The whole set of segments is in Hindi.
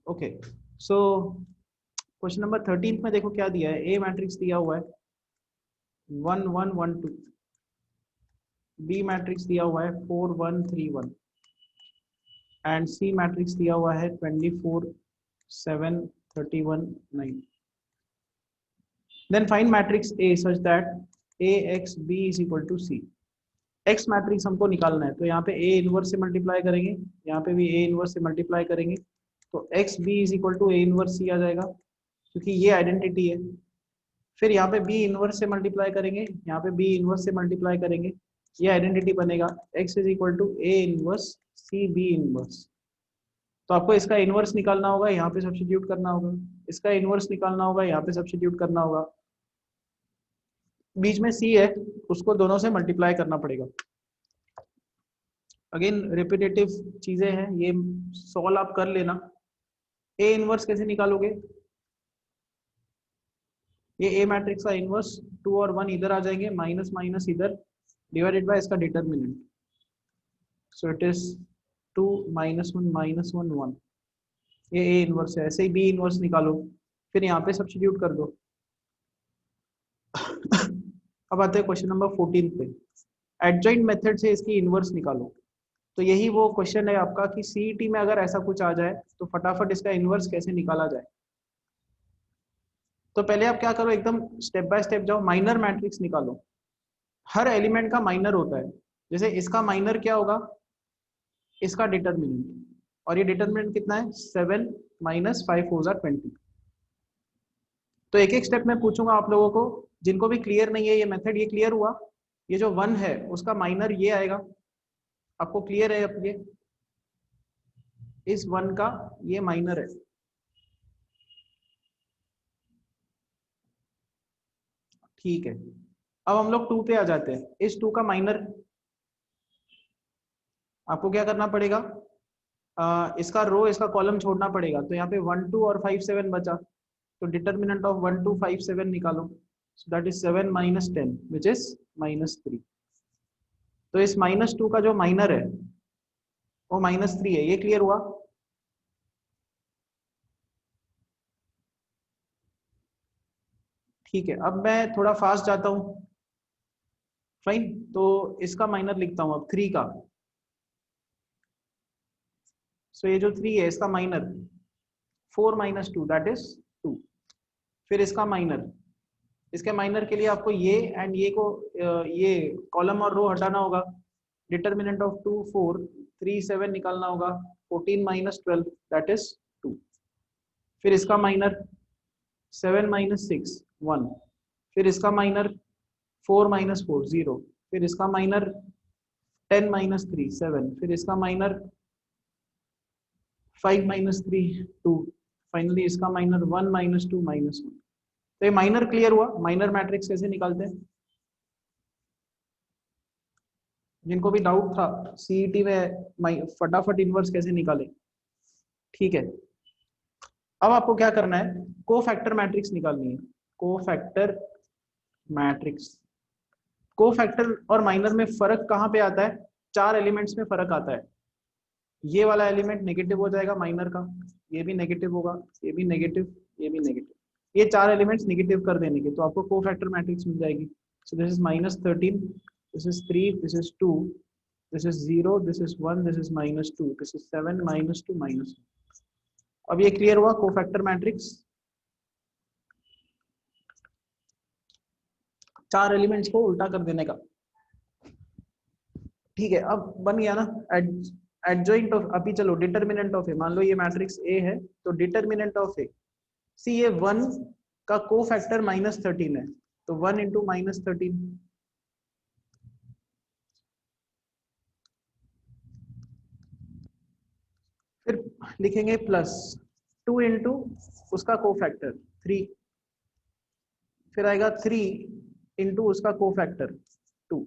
ओके, सो क्वेश्चन नंबर 13 में देखो क्या दिया है। ए मैट्रिक्स दिया हुआ है 1 1 1 2, बी मैट्रिक्स दिया हुआ है 4 1 3 1 एंड सी मैट्रिक्स दिया हुआ है 24 7 31 9। Then find matrix A such that A X B is equal to C. X matrix हमको निकालना है, तो यहाँ पे ए इनवर्स से मल्टीप्लाई करेंगे, यहाँ पे भी ए इनवर्स से मल्टीप्लाई करेंगे, तो X B is equal to A inverse C आ जाएगा, क्योंकि ये आइडेंटिटी है। फिर यहाँ पे बी इनवर्स से मल्टीप्लाई करेंगे, यहाँ पे बी इनवर्स से मल्टीप्लाई करेंगे, ये आइडेंटिटी बनेगा X is equal to A inverse C B inverse. तो आपको इसका इनवर्स निकालना होगा, यहाँ पे सब्स्टिट्यूट करना होगा, इसका इनवर्स निकालना होगा, यहाँ पे सब्स्टिट्यूट करना होगा, बीच में सी है उसको दोनों से मल्टीप्लाई करना पड़ेगा। अगेन रिपीटेटिव चीजें हैं, ये सॉल्व आप कर लेना। ए इनवर्स कैसे निकालोगे, ये ए मैट्रिक्स का इनवर्स 2 और 1 इधर आ जाएंगे, माइनस माइनस इधर, डिवाइडेड बाय इसका डिटर्मिनेंट, सो इट इज 2 -1 -1 1। ये ए इनवर्स है। ऐसे ही बी इनवर्स निकालो, फिर यहाँ पे सब्स्टिट्यूट कर दो। अब आते हैं क्वेश्चन नंबर 14 पे। एडजॉइंट मेथड से इसकी इनवर्स निकालो। तो यही वो क्वेश्चन है आपका कि सीईटी में अगर ऐसा कुछ आ जाए तो फटाफट इसका इनवर्स कैसे निकाला जाए। तो पहले आप क्या करो, एकदम स्टेप बाय स्टेप जाओ, माइनर मैट्रिक्स निकालो। हर एलिमेंट का माइनर होता है। जैसे इसका माइनर क्या होगा, इसका डिटर्मिनेंट, और ये डिटर्मिनेंट कितना है 7 - 5 4 20। तो एक एक स्टेप में पूछूंगा आप लोगों को, जिनको भी क्लियर नहीं है ये मेथड, ये क्लियर हुआ। ये जो 1 है उसका माइनर ये आएगा, आपको क्लियर है। अब ये इस 1 का ये माइनर है, ठीक है। अब हम लोग 2 पे आ जाते हैं। इस 2 का माइनर आपको क्या करना पड़ेगा, इसका रो इसका कॉलम छोड़ना पड़ेगा। तो यहाँ पे 1 2 और 5 7 बचा, तो डिटर्मिनेंट ऑफ 1 2 5 7 निकालो, सो दैट इज 7 - 10 विच इज -3। तो इस -2 का जो माइनर है वो -3 है, ये क्लियर हुआ। ठीक है, अब मैं थोड़ा फास्ट जाता हूँ। फाइन, तो इसका माइनर लिखता हूँ अब 3 का। सो ये जो 3 है इसका माइनर 4 - 2 दैट इज 2। फिर इसका माइनर, इसके माइनर के लिए आपको ये एंड ये को ये कॉलम और रो हटाना होगा। डिटर्मिनेंट ऑफ 2 4 3 7 निकालना होगा, 14 - 12 दैट इज 2। फिर इसका माइनर 7 - 6 1। फिर इसका माइनर 4 - 4 0। फिर इसका माइनर 10 - 3 7। फिर इसका माइनर 5 - 3 2। फाइनली इसका माइनर 1 - 2 -1। तो ये माइनर क्लियर हुआ। माइनर मैट्रिक्स कैसे निकालते हैं, जिनको भी डाउट था सीईटी में फटाफट इनवर्स कैसे निकाले। ठीक है, अब आपको क्या करना है, कोफैक्टर मैट्रिक्स निकालनी है। कोफैक्टर मैट्रिक्स, कोफैक्टर और माइनर में फर्क कहाँ पे आता है, 4 एलिमेंट्स में फर्क आता है। ये वाला एलिमेंट नेगेटिव हो जाएगा माइनर का, ये भी नेगेटिव होगा, ये भी नेगेटिव, ये भी नेगेटिव। ये 4 एलिमेंट्स नेगेटिव कर देने के, तो आपको कोफैक्टर मैट्रिक्स मिल जाएगी। So this is -13, this is 3, this is 2, this is 0, this is 1, this is -2, this is 7 -2 -1। अब ये क्लियर हुआ कोफैक्टर मैट्रिक्स, 4 एलिमेंट्स को उल्टा कर देने का। ठीक है, अब बन गया ना एडजॉइंट ऑफ। अभी चलो डिटर्मिनेंट ऑफ ए, मान लो ये मैट्रिक्स ए है, तो डिटर्मिनेंट ऑफ ए, सी ये 1 का कोफैक्टर -13 है, तो 1 × -13। फिर लिखेंगे प्लस 2 × उसका कोफैक्टर 3। फिर आएगा 3 × उसका cofactor 2।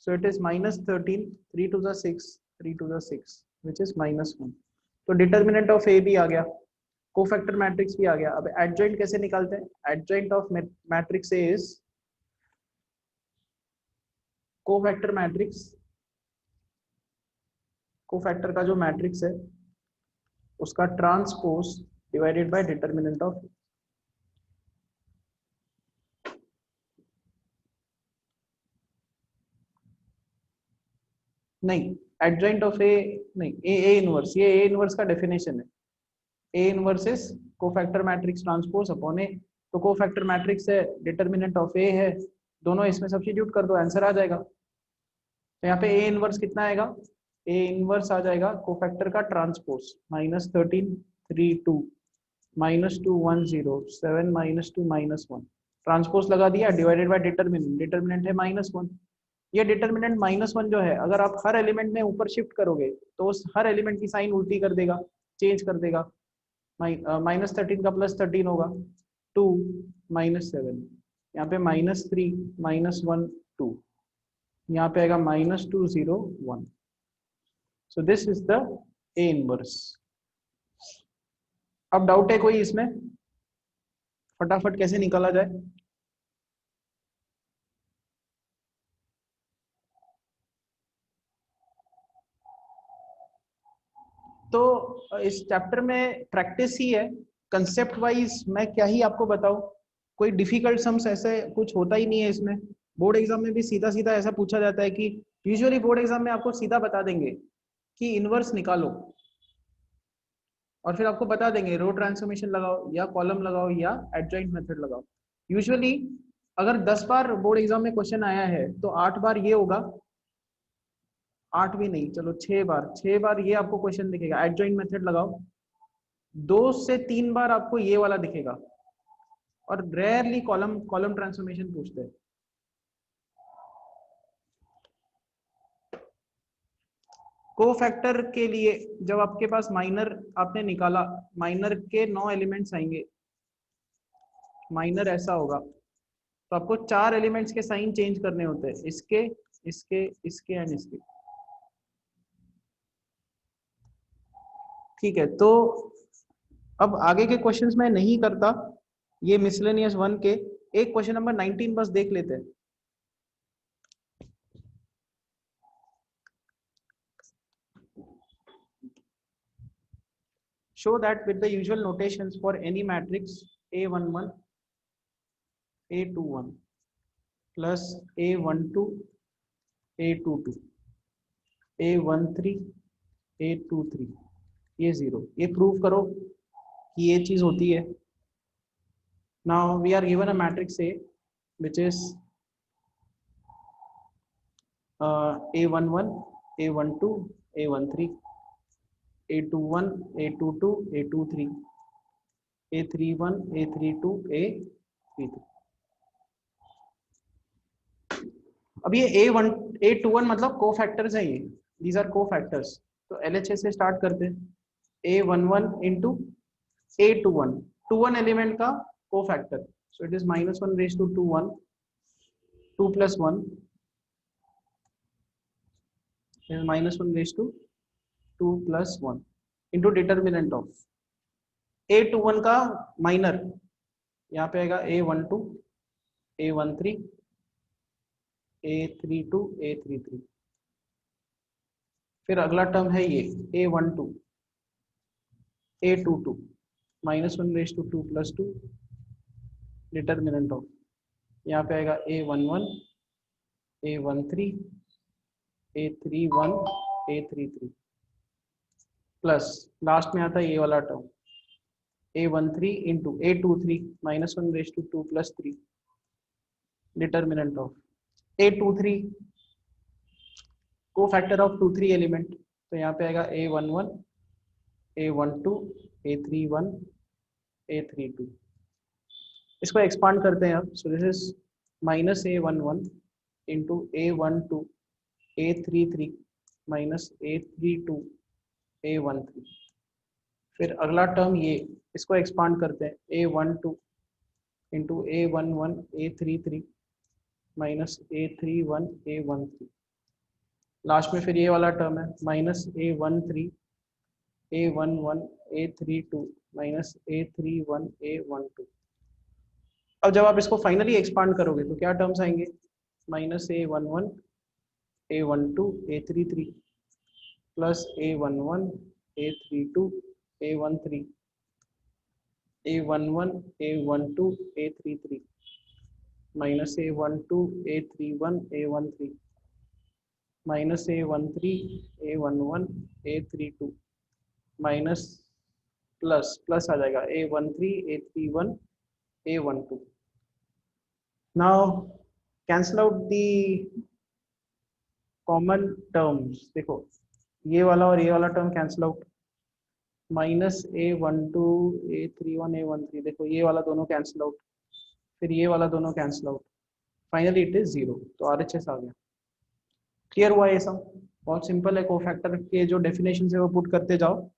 So it is -13, 3 2 6, 3 2 6 which is -1। तो डिटर्मिनेंट ऑफ ए भी आ गया, कोफैक्टर मैट्रिक्स भी आ गया। अब एडजॉइंट कैसे निकालते हैं, adjoint of matrix A is cofactor matrix, cofactor का जो मैट्रिक्स है उसका transpose divided by determinant of नहीं, एडजॉइंट ऑफ ए नहीं, ए इनवर्स, ये ए इनवर्स का डेफिनेशन है। A inverse is cofactor matrix transpose upon A. तो कोफैक्टर मैट्रिक्स है, डिटर्मिनेंट ऑफ ए है, दोनों इसमें सब्स्टिट्यूट कर दो, आंसर आ जाएगा। तो यहाँ पे ए इनवर्स कितना आएगा, ए इनवर्स आ जाएगा कोफैक्टर का ट्रांसपोज -13 32 -2 10 7 -2 -1, ट्रांसपोज लगा दिया डिवाइडेड बाय डिटर्मिनेंट, डिटर्मिनेंट है -1। ये डिटर्मिनेंट -1 जो है, अगर आप हर एलिमेंट में ऊपर शिफ्ट करोगे तो उस हर एलिमेंट की साइन उल्टी कर देगा, चेंज कर देगा। -13 का +13 होगा 2 -7, यहाँ पे -3 -1 2, यहाँ पे आएगा -2 0 1। So this is the A inverse. अब डाउट है कोई इसमें, फटाफट कैसे निकाला जाए? तो इस चैप्टर में प्रैक्टिस ही है, कंसेप्ट वाइज मैं क्या ही आपको बताऊं, कोई डिफिकल्ट सम्स ऐसे कुछ होता ही नहीं है इसमें। बोर्ड एग्जाम में भी सीधा सीधा ऐसा पूछा जाता है कि यूजुअली बोर्ड एग्जाम में आपको सीधा बता देंगे कि इनवर्स निकालो, और फिर आपको बता देंगे रो ट्रांसफॉर्मेशन लगाओ या कॉलम लगाओ या एडजॉइंट मेथड लगाओ। यूजुअली अगर 10 बार बोर्ड एग्जाम में क्वेश्चन आया है तो 8 बार ये होगा, 8 भी नहीं, चलो 6 बार ये आपको क्वेश्चन दिखेगा एडजॉइंट मेथड लगाओ, 2 से 3 बार आपको ये वाला दिखेगा, और रेयरली कॉलम कॉलम ट्रांसफॉर्मेशन पूछते हैं। कोफैक्टर के लिए जब आपके पास माइनर आपने निकाला, माइनर के 9 एलिमेंट्स आएंगे, माइनर ऐसा होगा, तो आपको 4 एलिमेंट्स के साइन चेंज करने होते हैं, इसके इसके इसके एंड इसके। ठीक है, तो अब आगे के क्वेश्चंस मैं नहीं करता, ये मिसलेनियस 1 के, एक क्वेश्चन नंबर 19 बस देख लेते हैं। Show that with the usual notations for any matrix A11 A21 plus A12 A22 A13 A23 ये 0, ये प्रूव करो कि ये चीज होती है। Now we are given a matrix A which is A11 A12 A13 A21 A22 A23 A31 A32 A33। अब ये A1 A21 मतलब कोफैक्टर्स है, ये दीज आर कोफैक्टर्स। तो LHS से स्टार्ट करते हैं। A11 इंटू A21, 21 एलिमेंट का cofactor, so it is -1 raise to 2 1, 2 + 1 is -1 raise to 2 + 1 into determinant of A21 का माइनर, यहाँ पे आएगा A12 A13 A32 A33। फिर अगला टर्म है ये A12 A22 -1 raise to 2 + 2 determinant of, यहाँ पे आएगा A11 A13 A31 A33 plus last में आता है ये वाला term A13 into A23 -1 raise to 2 + 3 determinant of A23 cofactor of 2 3 element, तो यहाँ पे आएगा A11 A12 A31 A32। इसको एक्सपांड करते हैं अब, so this is -A11 into A12 A33 -A32 A13। फिर अगला टर्म ये, इसको एक्सपांड करते हैं A12 into A11 A33 -A31 A13। Last में फिर ये वाला टर्म है -A13 A11 A32 -A31 A12। अब जब आप इसको फाइनली एक्सपांड करोगे तो क्या टर्म्स आएंगे, -A11 A12 A33 plus A11 A32 A13, A11, A12, A33 minus A12, A31, A13 minus A13, A11, A32 minus plus plus आ जाएगा A13, A31, A12. Now cancel out the common terms. देखो ये वाला और ये वाला term cancel out, minus A12, A31, A13, देखो ये वाला दोनों कैंसिल आउट, फिर ये वाला दोनों cancel out, finally it is zero, तो RHS आ गया। क्लियर हुआ ये सब? बहुत सिंपल है, कोफैक्टर के जो डेफिनेशन है वो पुट करते जाओ,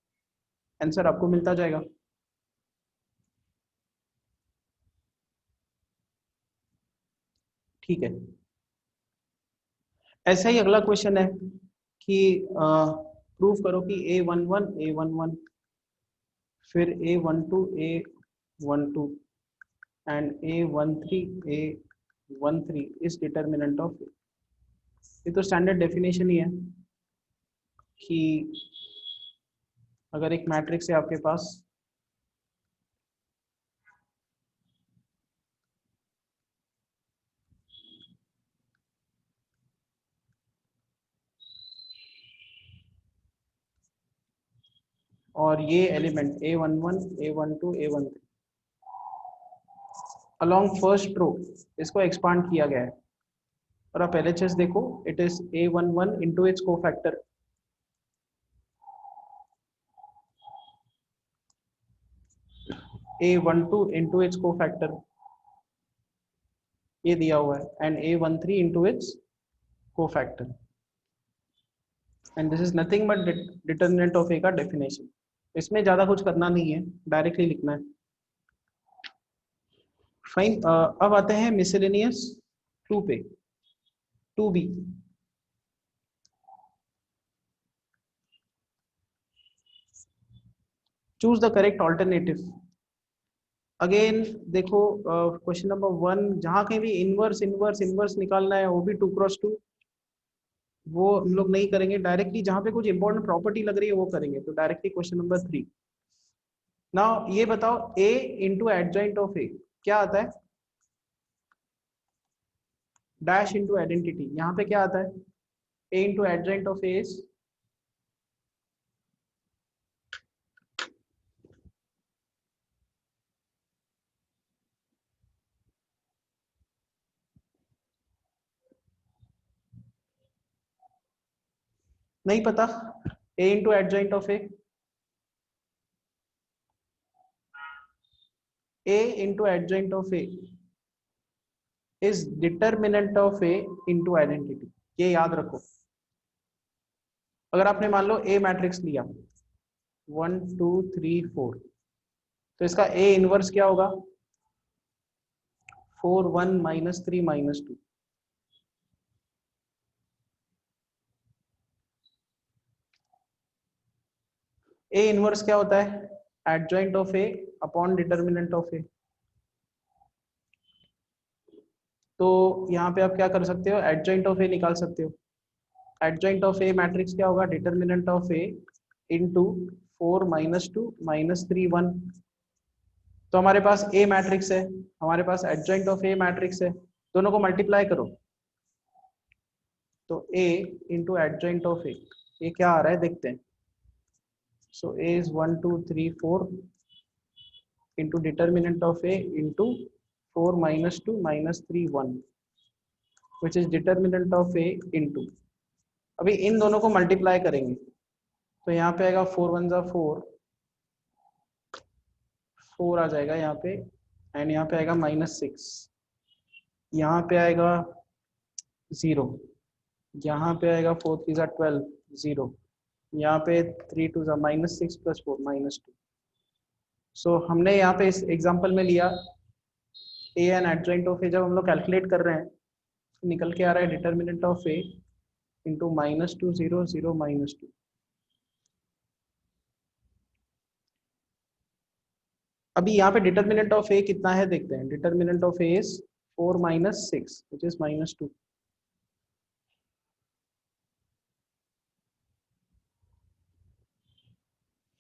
आंसर आपको मिलता जाएगा। ठीक है, ऐसा ही अगला क्वेश्चन है कि प्रूव करो कि A11 फिर A12 and A13 is determinant of. ये तो स्टैंडर्ड डेफिनेशन ही है कि अगर एक मैट्रिक्स है आपके पास, और ये element A11, A12, A13 along first row इसको एक्सपांड किया गया है, और आप LHS देखो, it is A11 into its cofactor, A12 into its cofactor, ये दिया हुआ है, and A13 into its cofactor, and this is nothing but determinant of A का डेफिनेशन। इसमें ज्यादा कुछ करना नहीं है, डायरेक्टली लिखना है। फाइन, अब आते हैं मिसलेनियस 2 पे, 2B। Choose the correct alternative. Again देखो, क्वेश्चन नंबर 1 जहां कहीं भी इनवर्स इनवर्स इनवर्स निकालना है, वो भी 2x2, वो हम लोग नहीं करेंगे, डायरेक्टली जहां पे कुछ इंपॉर्टेंट प्रॉपर्टी लग रही है वो करेंगे। तो डायरेक्टली क्वेश्चन नंबर 3, नाउ ये बताओ A into adjoint of A क्या आता है? डैश इंटू आइडेंटिटी, यहाँ पे क्या आता है? A into adjoint of A is, नहीं पता? A into adjoint of A into adjoint of A is determinant of A into identity, ये याद रखो। अगर आपने मान लो A मैट्रिक्स लिया 1 2 3 4, तो इसका A इनवर्स क्या होगा? 4 1 -3 -2। A इनवर्स क्या होता है? Adjoint of A upon determinant of A। तो यहाँ पे आप क्या कर सकते हो? एडजॉइंट ऑफ A निकाल सकते हो। एडजॉइंट ऑफ A मैट्रिक्स क्या होगा? Determinant of A into 4 -2 -3 1। तो हमारे पास A मैट्रिक्स है, हमारे पास एडजॉइंट ऑफ A मैट्रिक्स है, दोनों को मल्टीप्लाई करो, तो A into adjoint of A, ये क्या आ रहा है देखते हैं। सो A is 1 2 3 4 into determinant of A into 4 -2 -3 1 which is determinant of A into, अभी इन दोनों को मल्टीप्लाई करेंगे, तो यहाँ पे आएगा 4 1 जा 4, 4 आ जाएगा यहाँ पे, एंड यहाँ पे आएगा -6, यहाँ पे आएगा 0, यहाँ पे आएगा 4 3 जा 12 0, यहाँ पे 3 2 जा -6 + 4 -2। सो हमने यहाँ पे इस एग्जांपल में लिया A and adjoint of A, जब हम लोग कैलकुलेट कर रहे हैं निकल के आ रहा है डिटर्मिनेंट ऑफ A इंटू -2 0 0 -2। अभी यहाँ पे डिटर्मिनेंट ऑफ A कितना है देखते हैं। Determinant of A is 4 -6 which is -2।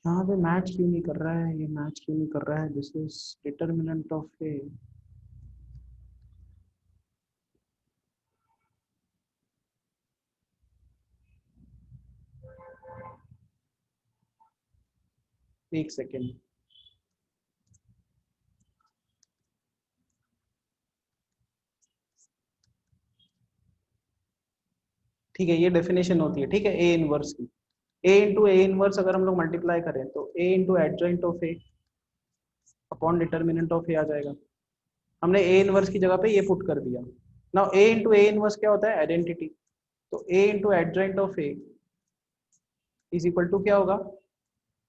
यहाँ पे मैच क्यों नहीं कर रहा है, ये मैच क्यों नहीं कर रहा है? दिस इज डिटर्मिनेंट ऑफ ए। एक सेकेंड, ठीक है, ये डेफिनेशन होती है, ठीक है, ए इनवर्स की। ए इंटू ए इनवर्स अगर हम लोग मल्टीप्लाई करें तो A into adjoint of A upon determinant of A आ जाएगा। हमने ए इनवर्स की जगह पे ये पुट कर दिया। Now A into A inverse क्या होता है? आइडेंटिटी। तो A into adjoint of A is equal to क्या होगा?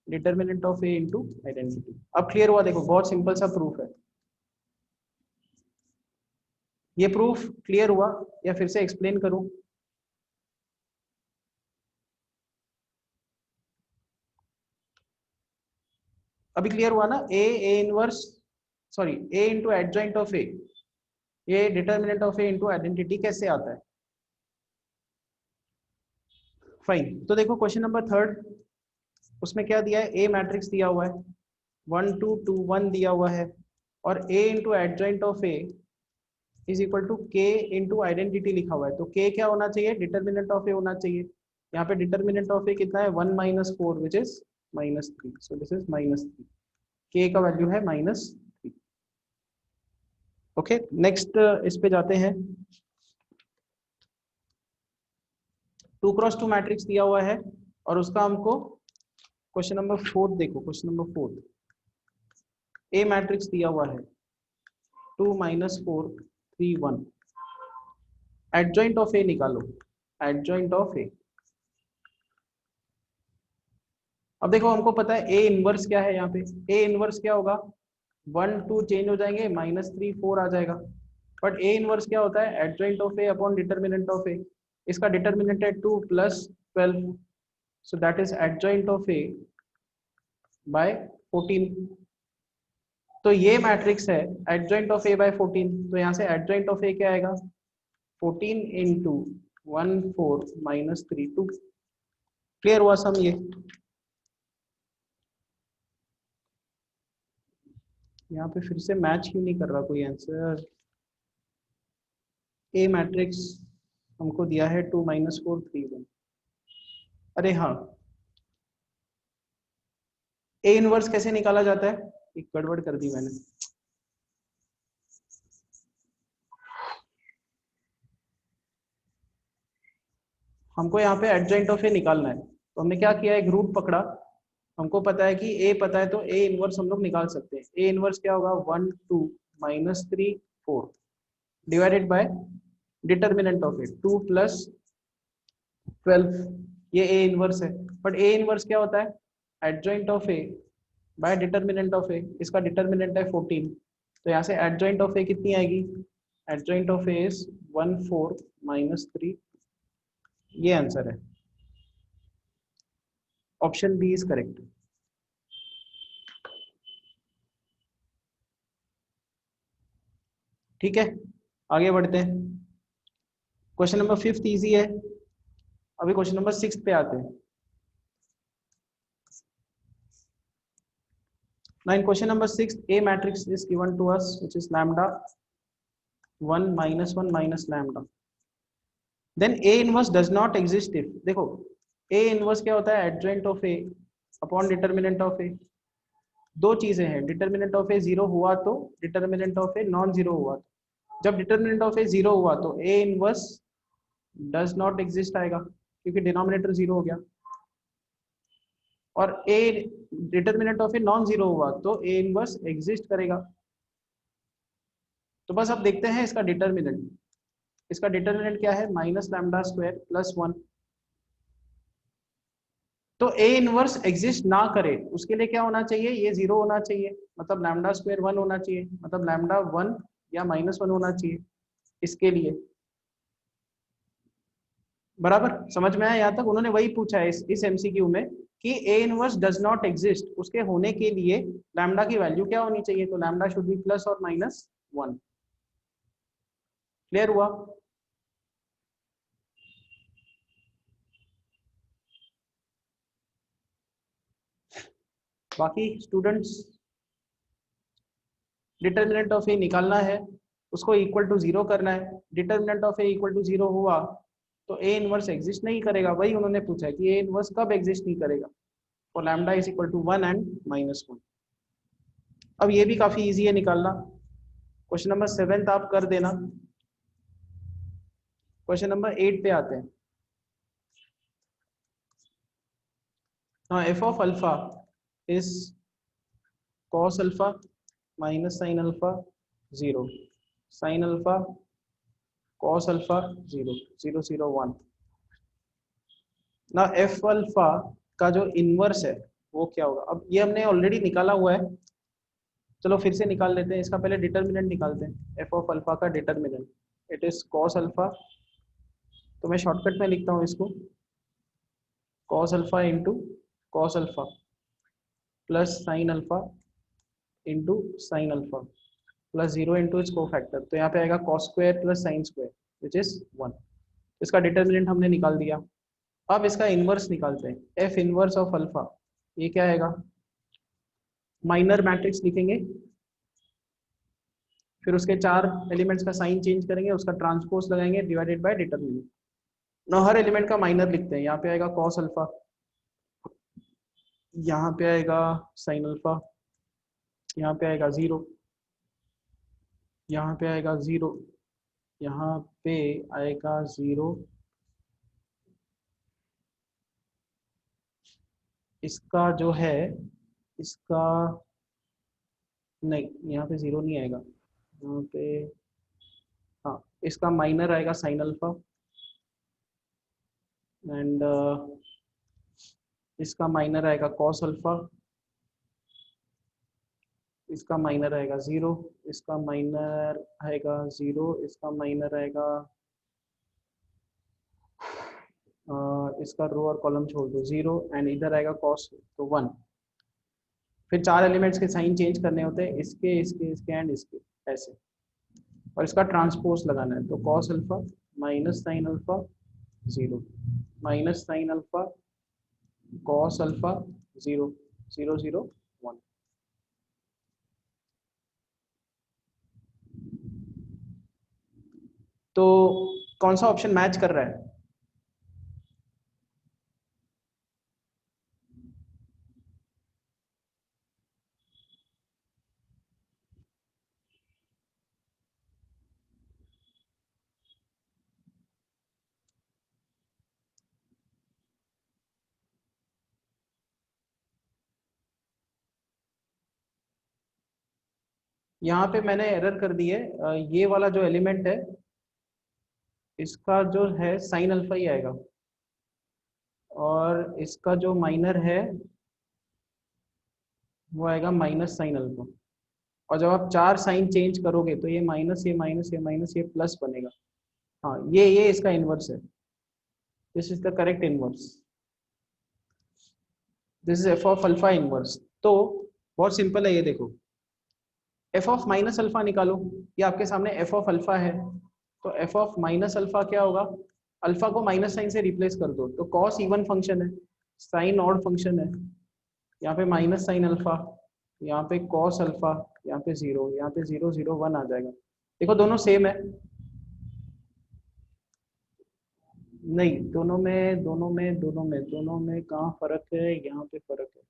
Determinant of A into identity. अब क्लियर हुआ? देखो बहुत सिंपल सा प्रूफ है ये। प्रूफ क्लियर हुआ या फिर से एक्सप्लेन करूं? अभी क्लियर हुआ ना? A inverse, sorry, A into adjoint of A, ये determinant of A into identity कैसे आता है? फाइन। तो देखो क्वेश्चन नंबर थर्ड, उसमें क्या दिया है? ए मैट्रिक्स दिया हुआ है, 1 2 2 1 दिया हुआ है, और A into adjoint of A is equal to K into identity लिखा हुआ है। तो के क्या होना चाहिए? डिटर्मिनेंट ऑफ ए होना चाहिए। यहाँ पे डिटर्मिनेंट ऑफ ए कितना है? 1 - 4 which is -3। So this is -3। के का वैल्यू है -3। ओके, नेक्स्ट इस पे जाते हैं। 2 × 2 मैट्रिक्स दिया हुआ है और उसका हमको क्वेश्चन नंबर 4 देखो, क्वेश्चन नंबर 4 ए मैट्रिक्स दिया हुआ है 2 - 4 3 1। एडजॉइंट ऑफ ए निकालो, एडजॉइंट ऑफ ए। अब देखो हमको पता है ए इनवर्स क्या है। यहाँ पे ए इनवर्स क्या होगा? 1 2 चेंज हो जाएंगे, -3 4 आ जाएगा। बट ए इनवर्स क्या होता है? Adjoint of A upon determinant of A. इसका डिटर्मिनेंट है 2 + 12, so that is adjoint of A by 14। तो ये मैट्रिक्स है एडजॉइंट ऑफ ए बाय 14। तो यहाँ से एडजॉइंट ऑफ ए क्या आएगा? 14 × 1 4 - 3 2। क्लियर हुआ सम ये? यहाँ पे फिर से मैच क्यों नहीं कर रहा कोई आंसर? ए मैट्रिक्स हमको दिया है 2 - 4 3 1। अरे हाँ, ए इनवर्स कैसे निकाला जाता है? एक गड़बड़ कर दी मैंने। हमको यहाँ पे एडजॉइंट ऑफ ए निकालना है, तो हमने क्या किया? एक रूट पकड़ा। हमको पता है कि ए पता है, तो ए इनवर्स हम लोग निकाल सकते हैं। ए इनवर्स क्या होगा? 1 2 -3 4 divided by determinant of A 2 + 12। ये ए इनवर्स है। बट ए इनवर्स क्या होता है? Adjoint of A by determinant of A. इसका डिटर्मिनेंट है 14, तो यहाँ से एडजॉइंट ऑफ ए कितनी आएगी? Adjoint of A is 1 4 -3। ये आंसर है, ऑप्शन बी इज करेक्ट। ठीक है, आगे बढ़ते हैं। क्वेश्चन नंबर 5 इजी है। अभी क्वेश्चन नंबर 6 पे आते हैं। Now in question number 6, A matrix is given to us, which is lambda 1 -1 minus lambda. Then A inverse does not exist if, देखो A inverse क्या होता है? adjoint of A upon determinant of A। दो चीजें हैं, डिटर्मिनेंट ऑफ A 0 हुआ तो, determinant of A non zero हुआ तो। जब डिटर्मिनेंट ऑफ A 0 हुआ तो A inverse does not exist आएगा, क्योंकि डिनोमिनेटर 0 हो गया। और A determinant of A non zero हुआ तो A इनवर्स एग्जिस्ट करेगा। तो बस अब देखते हैं इसका डिटर्मिनेंट। इसका डिटर्मिनेंट क्या है? -λ² + 1। तो ए इनवर्स एग्जिस्ट ना करे उसके लिए क्या होना चाहिए? ये 0 होना चाहिए, मतलब λ² 1 होना चाहिए, मतलब लैम्डा 1 या -1 होना चाहिए इसके लिए। बराबर समझ में आया? यहाँ तक उन्होंने वही पूछा है इस एमसीक्यू में कि A inverse does not exist, उसके होने के लिए लैम्डा की वैल्यू क्या होनी चाहिए? तो लैम्डा शुड बी + और -1। क्लियर हुआ? बाकी स्टूडेंट्स डिटर्मिनेंट ऑफ ए निकालना है, उसको इक्वल टू 0 करना है। Determinant of A equal to 0 हुआ तो ए इनवर्स एग्जिस्ट नहीं करेगा। वही उन्होंने पूछा है कि ए इनवर्स कब एग्जिस्ट नहीं करेगा, for lambda is equal to 1 and -1। अब ये भी काफी इजी है निकालना। क्वेश्चन नंबर 7 आप कर देना। क्वेश्चन नंबर 8 पे आते हैं। हाँ, F of alpha is cos alpha minus sine alpha 0, sine alpha cos alpha 0, 0 0 1। ना एफ अल्फा का जो इनवर्स है वो क्या होगा। अब ये हमने ऑलरेडी निकाला हुआ है, चलो फिर से निकाल लेते हैं। इसका पहले डिटर्मिनेंट निकालते हैं। एफ ऑफ अल्फा का determinant it is cos alpha, तो मैं शॉर्टकट में लिखता हूँ इसको, cos alpha into cos alpha plus sine alpha into sine alpha plus 0 into its cofactor. तो यहाँ पे आएगा cos square plus sine square which is 1। इसका डिटर्मिनेंट हमने निकाल दिया। अब इसका इनवर्स निकालते हैं। एफ इनवर्स ऑफ अल्फा ये क्या आएगा, माइनर मैट्रिक्स लिखेंगे, फिर उसके 4 एलिमेंट्स का साइन चेंज करेंगे, उसका ट्रांसपोज लगाएंगे डिवाइडेड बाय डिटर्मिनेंट। ना हर एलिमेंट का माइनर लिखते हैं। यहाँ पे आएगा कॉस अल्फा, यहाँ पे आएगा साइन अल्फा, यहाँ पे आएगा 0, यहाँ पे आएगा 0, यहाँ पे आएगा 0, इसका जो है इसका नहीं, यहाँ पे 0 नहीं आएगा, यहाँ पे हाँ इसका माइनर आएगा साइन अल्फा एंड इसका माइनर आएगा कॉस अल्फा, इसका माइनर आएगा 0, इसका माइनर आएगा 0, इसका माइनर आएगा इसका रो और कॉलम छोड़ दो 0 एंड इधर आएगा कॉस तो 1। फिर 4 एलिमेंट्स के साइन चेंज करने होते हैं, इसके इसके इसके एंड इसके ऐसे, और इसका ट्रांसपोज लगाना है। तो cos alpha minus sine alpha 0 minus sine alpha cos alpha 0 0 0 1। तो कौन सा ऑप्शन मैच कर रहा है। यहाँ पे मैंने एरर कर दी है। ये वाला जो एलिमेंट है इसका जो है साइन अल्फा ही आएगा, और इसका जो माइनर है वो आएगा माइनस साइन अल्फा। और जब आप 4 साइन चेंज करोगे तो ये माइनस ये माइनस ये माइनस ये प्लस बनेगा। हाँ ये इसका इनवर्स है। This is the correct inverse, this is F of alpha inverse. तो बहुत सिंपल है, ये देखो एफ ऑफ माइनस अल्फा निकालो। ये आपके सामने एफ ऑफ अल्फा है, तो एफ ऑफ माइनस अल्फा क्या होगा, अल्फा को माइनस साइन से रिप्लेस कर दो तो कॉस इवन फंक्शन है, साइन ऑड फंक्शन है। यहाँ पे माइनस साइन अल्फा, यहाँ पे कॉस अल्फा, यहाँ पे 0, यहाँ पे 0 0 1 आ जाएगा। देखो दोनों सेम है। नहीं, दोनों में कहाँ फर्क है, यहाँ पे फर्क है।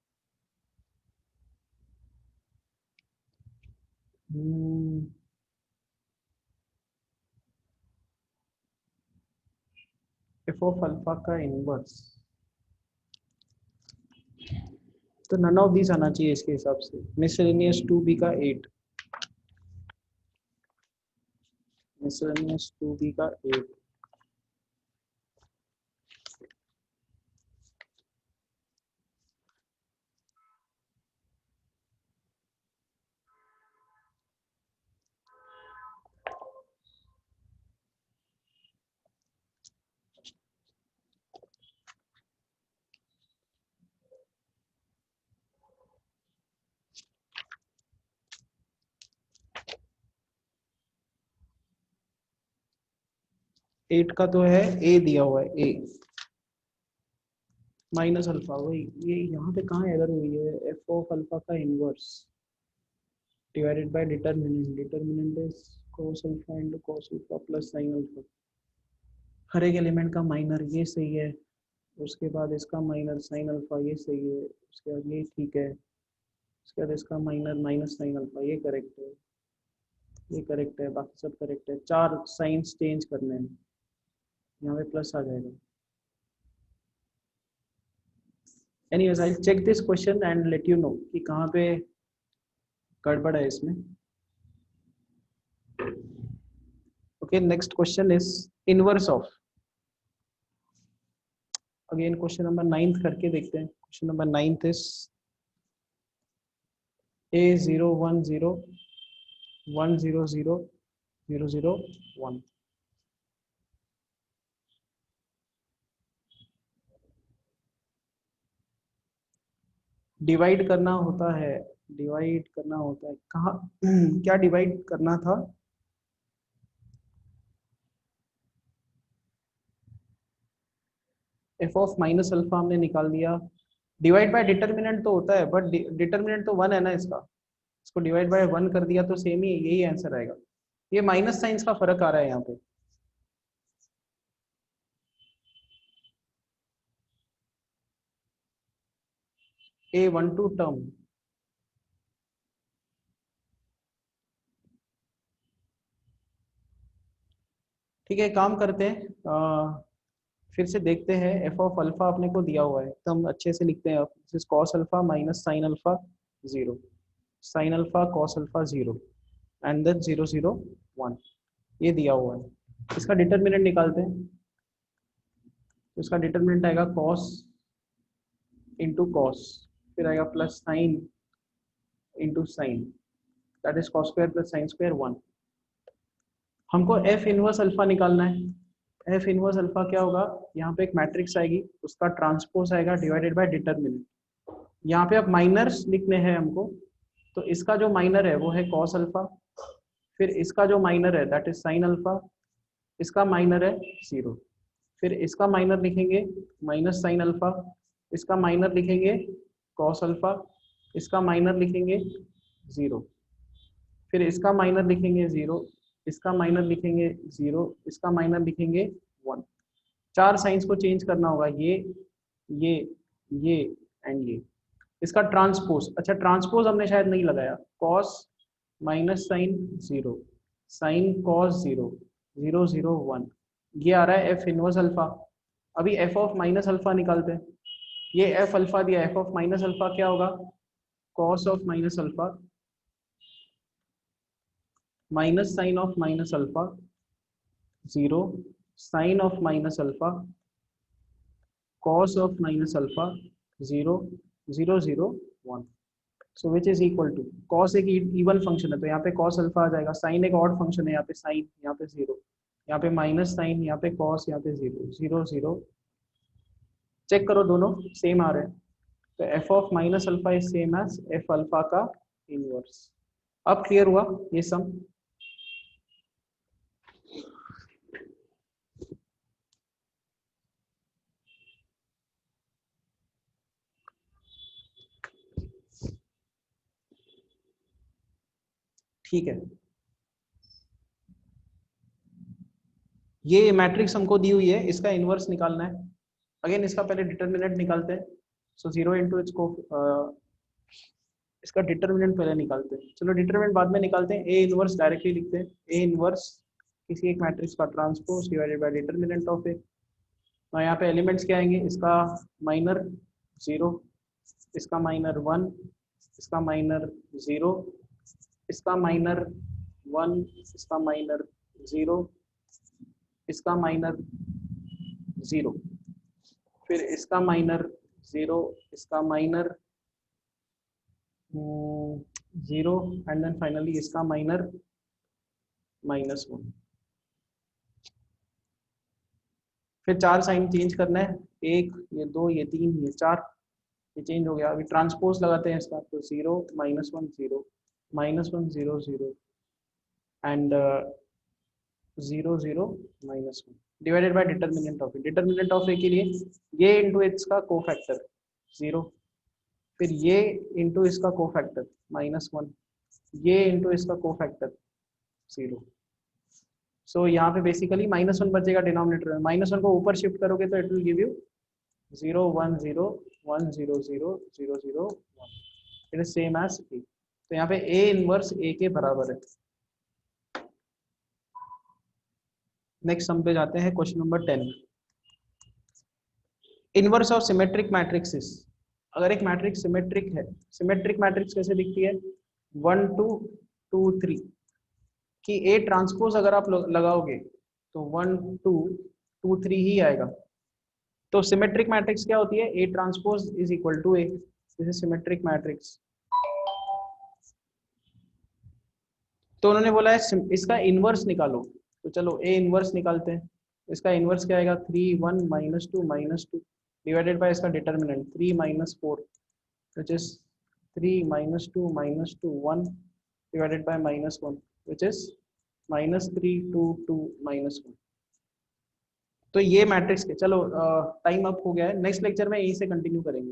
एफ ऑफ अल्फा का इनवर्स, तो नन ऑफ दिस आना चाहिए इसके हिसाब से। मिसलेनियस 2b का 8, मिसलेनियस 2b का 8। 8 का तो है ए दिया हुआ है, ए माइनस अल्फा, वही ये यहाँ पे कहाँ एरर हुई है, एफ ऑफ अल्फा का inverse divided by determinant, determinant is cos alpha into cos alpha plus sin alpha, हर एक एलिमेंट का माइनर, ये सही है, उसके बाद इसका माइनर sin अल्फा, ये सही है, उसके बाद ये ठीक है, उसके बाद इसका माइनर माइनस sin अल्फा, ये करेक्ट है, ये करेक्ट है, बाकी सब करेक्ट है, चार साइंस चेंज करने हैं, यहाँ पे प्लस आ जाएगा। Anyways I check this question and let you know कि कहाँ पे गड़बड़ है इसमें। ओके, next question is inverse of, again question number 9 करके देखते हैं। Question number 9 is A010 100 001। Divide करना होता है, डिवाइड करना होता है कहाँ क्या डिवाइड करना था, एफ ऑफ माइनस अल्फा हमने निकाल दिया, डिवाइड बाय डिटरमिनेंट तो होता है बट डिटरमिनेंट तो 1 है ना इसका, इसको डिवाइड बाय 1 कर दिया तो सेम ही यही आंसर आएगा। ये माइनस साइंस का फर्क आ रहा है यहाँ पे, A12 टर्म, ठीक है काम करते हैं, फिर से देखते हैं, एफ ऑफ अल्फा अपने को दिया हुआ है एकदम अच्छे से लिखते हैं, this is cos alpha minus sine alpha 0, sine alpha cos alpha 0 and then 0 0 1, ये दिया हुआ है। इसका डिटरमिनेंट निकालते हैं, तो इसका डिटरमिनेंट आएगा कॉस इंटू कॉस, फिर आएगा plus sine into sine, that is cos square plus sine square 1। हमको एफ इनवर्स अल्फा निकालना है। एफ इनवर्स अल्फा क्या होगा, यहाँ पे एक मैट्रिक्स आएगी, उसका ट्रांसपोज आएगा डिवाइडेड बाय डिटरमिनेंट, यहाँ पे अब माइनर्स लिखने हैं हमको, तो इसका जो माइनर है वो है कॉस अल्फा, फिर इसका जो माइनर है दैट इज साइन अल्फा, इसका माइनर है 0, फिर इसका माइनर लिखेंगे माइनस साइन अल्फा, इसका माइनर लिखेंगे कॉस अल्फा, इसका माइनर लिखेंगे 0, फिर इसका माइनर लिखेंगे 0, इसका माइनर लिखेंगे 0, इसका माइनर लिखेंगे 1। चार साइंस को चेंज करना होगा, ये ये एंड ये। इसका ट्रांसपोज, अच्छा ट्रांसपोज हमने शायद नहीं लगाया, cos minus sine 0, sine cos 0 0 0 1, ये आ रहा है एफ इनवर्स अल्फा। अभी एफ ऑफ माइनस अल्फा निकालते हैं, ये एफ अल्फा दिया, एफ ऑफ माइनस अल्फा क्या होगा, cos of minus alpha minus sine of minus alpha 0, sine of minus alpha cos of minus alpha 0 0 0 1, so which is equal to, cos एक इवन फंक्शन है तो यहाँ पे cos अल्फा आ जाएगा, sin एक ऑड फंक्शन है, यहाँ पे sin, यहाँ पे 0, यहाँ पे माइनस साइन, यहाँ पे cos, यहाँ पे 0 0 0, चेक करो दोनों सेम आ रहे हैं, तो f of minus alpha is same as f alpha का इनवर्स। अब क्लियर हुआ ये सम, ठीक है। ये मैट्रिक्स हमको दी हुई है, इसका इनवर्स निकालना है, अगेन इसका पहले डिटरमिनेंट निकालते हैं, सो 0 इंटू इसको इसका डिटरमिनेंट पहले निकालते हैं, चलो डिटरमिनेंट बाद में निकालते हैं, ए इनवर्स डायरेक्टली लिखते हैं, ए इनवर्स किसी एक मैट्रिक्स का transpose divided by determinant of A, तो यहाँ पे एलिमेंट्स क्या आएंगे, इसका माइनर 0, इसका माइनर 1, इसका माइनर 0, इसका माइनर 1, इसका माइनर 0, इसका माइनर 0, फिर इसका माइनर 0, इसका माइनर 0 एंड देन फाइनली इसका माइनर -1। फिर चार साइन चेंज करना है, एक ये 2 ये 3 ये 4, ये चेंज हो गया। अभी ट्रांसपोज लगाते हैं इसका, तो 0 -1 0 -1 0 0 and 0 0 -1। Divided by determinant of A. Determinant of A के लिए ये इंटू इसका कोफैक्टर 0, फिर ये इंटू इसका कोफैक्टर -1, ये इंटू इसका कोफैक्टर 0। सो यहाँ पे बेसिकली -1 बचेगा डिनोमिनेटर में, -1 को ऊपर शिफ्ट करोगे तो it will give you 0 1 0 1 0 0 0 0 1। It is same as A. तो यहाँ पे ए इनवर्स ए के बराबर है। नेक्स्ट हम पे जाते हैं question number 10। Inverse of symmetric matrixes. अगर एक मैट्रिक्स सिमेट्रिक है, सिमेट्रिक मैट्रिक्स कैसे दिखती है, 1 2 2 3 कि ए ट्रांसपोज अगर आप लगाओगे तो 1 2 2 3 ही आएगा। तो सिमेट्रिक मैट्रिक्स क्या होती है, A transpose is equal to A, this is symmetric matrix. तो उन्होंने बोला है इसका इनवर्स निकालो, तो चलो ए इनवर्स निकालते हैं। इसका इनवर्स क्या आएगा, 3 1 -2 डिवाइडेड बाय इसका determinant 3 -4 which is 3 -2 1 divided by -1 which is -3 2 2 -1। तो ये मैट्रिक्स के, चलो टाइम अप हो गया है, नेक्स्ट लेक्चर में यहीं से कंटिन्यू करेंगे।